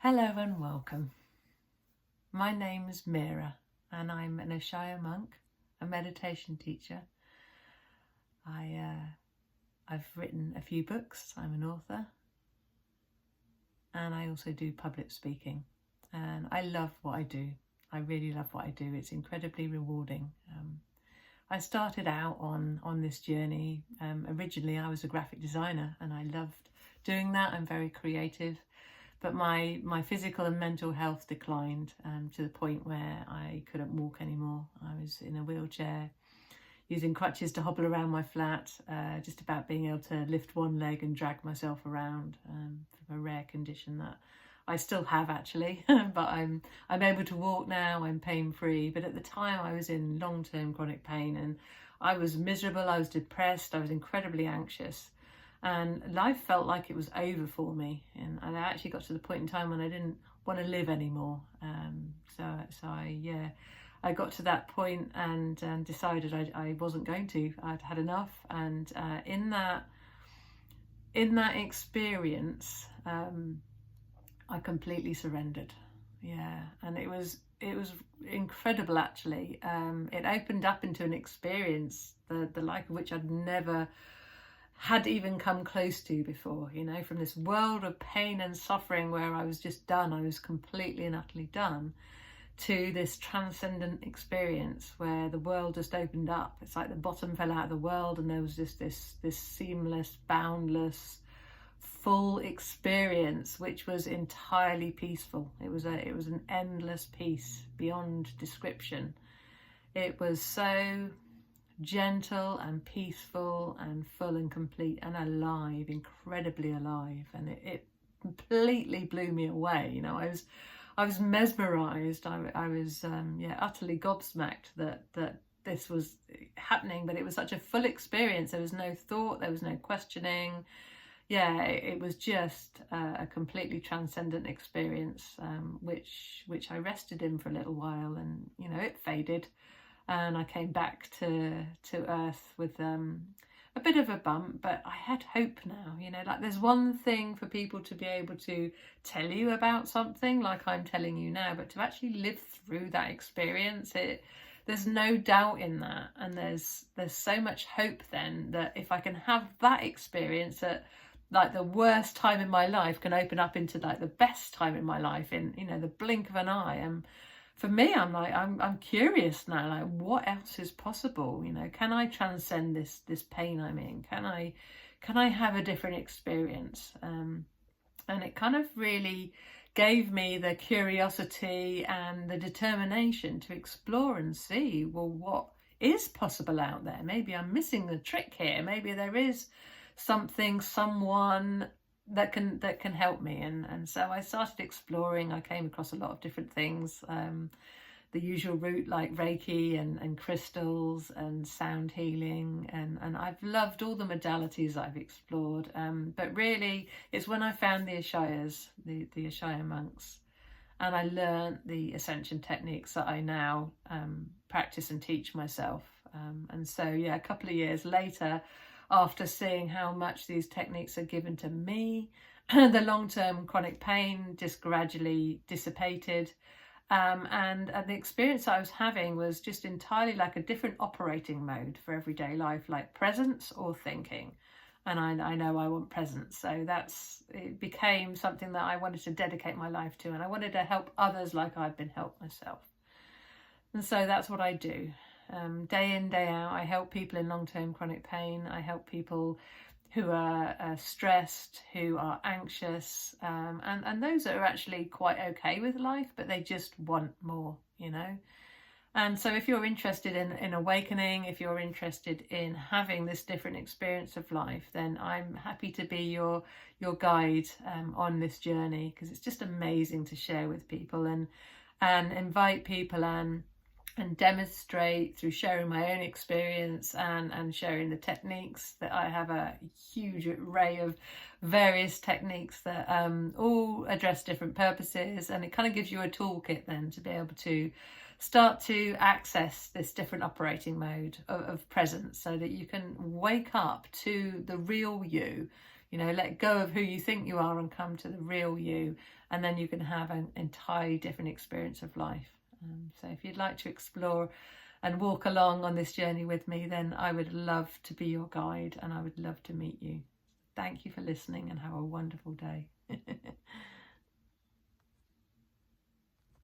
Hello and welcome. My name is Meera and I'm an Ishaya monk, a meditation teacher. I've written a few books, I'm an author, and I also do public speaking. And I love what I do. I really love what I do. It's incredibly rewarding. I started out on this journey. Originally I was a graphic designer and I loved doing that. I'm very creative. But my physical and mental health declined to the point where I couldn't walk anymore. I was in a wheelchair, using crutches to hobble around my flat, just about being able to lift one leg and drag myself around, from a rare condition that I still have actually, but I'm able to walk now, I'm pain-free. But at the time I was in long-term chronic pain and I was miserable, I was depressed, I was incredibly anxious. And life felt like it was over for me, and I actually got to the point in time when I didn't want to live anymore. So I got to that point and decided I wasn't going to. I'd had enough, and in that experience, I completely surrendered. Yeah, and it was incredible actually. It opened up into an experience the like of which I'd never had even come close to before, you know, from this world of pain and suffering where I was just done, I was completely and utterly done, to this transcendent experience where the world just opened up. It's like the bottom fell out of the world and there was just this seamless, boundless, full experience which was entirely peaceful. It was an endless peace beyond description. It was so gentle and peaceful and full and complete and alive, incredibly alive, and it completely blew me away. You know, I was mesmerized. I was utterly gobsmacked that this was happening, but it was such a full experience. There was no thought, there was no questioning. Yeah, it was just a completely transcendent experience, which I rested in for a little while, and you know, it faded. And I came back to earth with a bit of a bump, but I had hope now. You know, like there's one thing for people to be able to tell you about something like I'm telling you now, but to actually live through that experience, there's no doubt in that. And there's so much hope then that if I can have that experience at like the worst time in my life can open up into like the best time in my life in, you know, the blink of an eye. And for me, I'm curious now, like what else is possible? You know, can I transcend this pain I'm in? Can I have a different experience? And it kind of really gave me the curiosity and the determination to explore and see, well, what is possible out there? Maybe I'm missing the trick here. Maybe there is something, someone that can help me, and so I started exploring. I came across a lot of different things, the usual route like Reiki and crystals and sound healing, and I've loved all the modalities I've explored, but really it's when I found the Ishayas, the Ishaya monks, and I learned the ascension techniques that I now practice and teach myself, and so yeah, a couple of years later, after seeing how much these techniques are given to me, the long-term chronic pain just gradually dissipated. And the experience I was having was just entirely like a different operating mode for everyday life, like presence or thinking. And I know I want presence. So it became something that I wanted to dedicate my life to. And I wanted to help others like I've been helped myself. And so that's what I do. Day in, day out, I help people in long-term chronic pain. I help people who are stressed, who are anxious, and those that are actually quite okay with life, but they just want more, you know. And so if you're interested in awakening, if you're interested in having this different experience of life, then I'm happy to be your guide on this journey, because it's just amazing to share with people and invite people and demonstrate through sharing my own experience and sharing the techniques that I have, a huge array of various techniques that all address different purposes, and it kind of gives you a toolkit then to be able to start to access this different operating mode of presence, so that you can wake up to the real you, You know, let go of who you think you are and come to the real you, and then you can have an entirely different experience of life. So if you'd like to explore and walk along on this journey with me, then I would love to be your guide, and I would love to meet you. Thank you for listening, and have a wonderful day.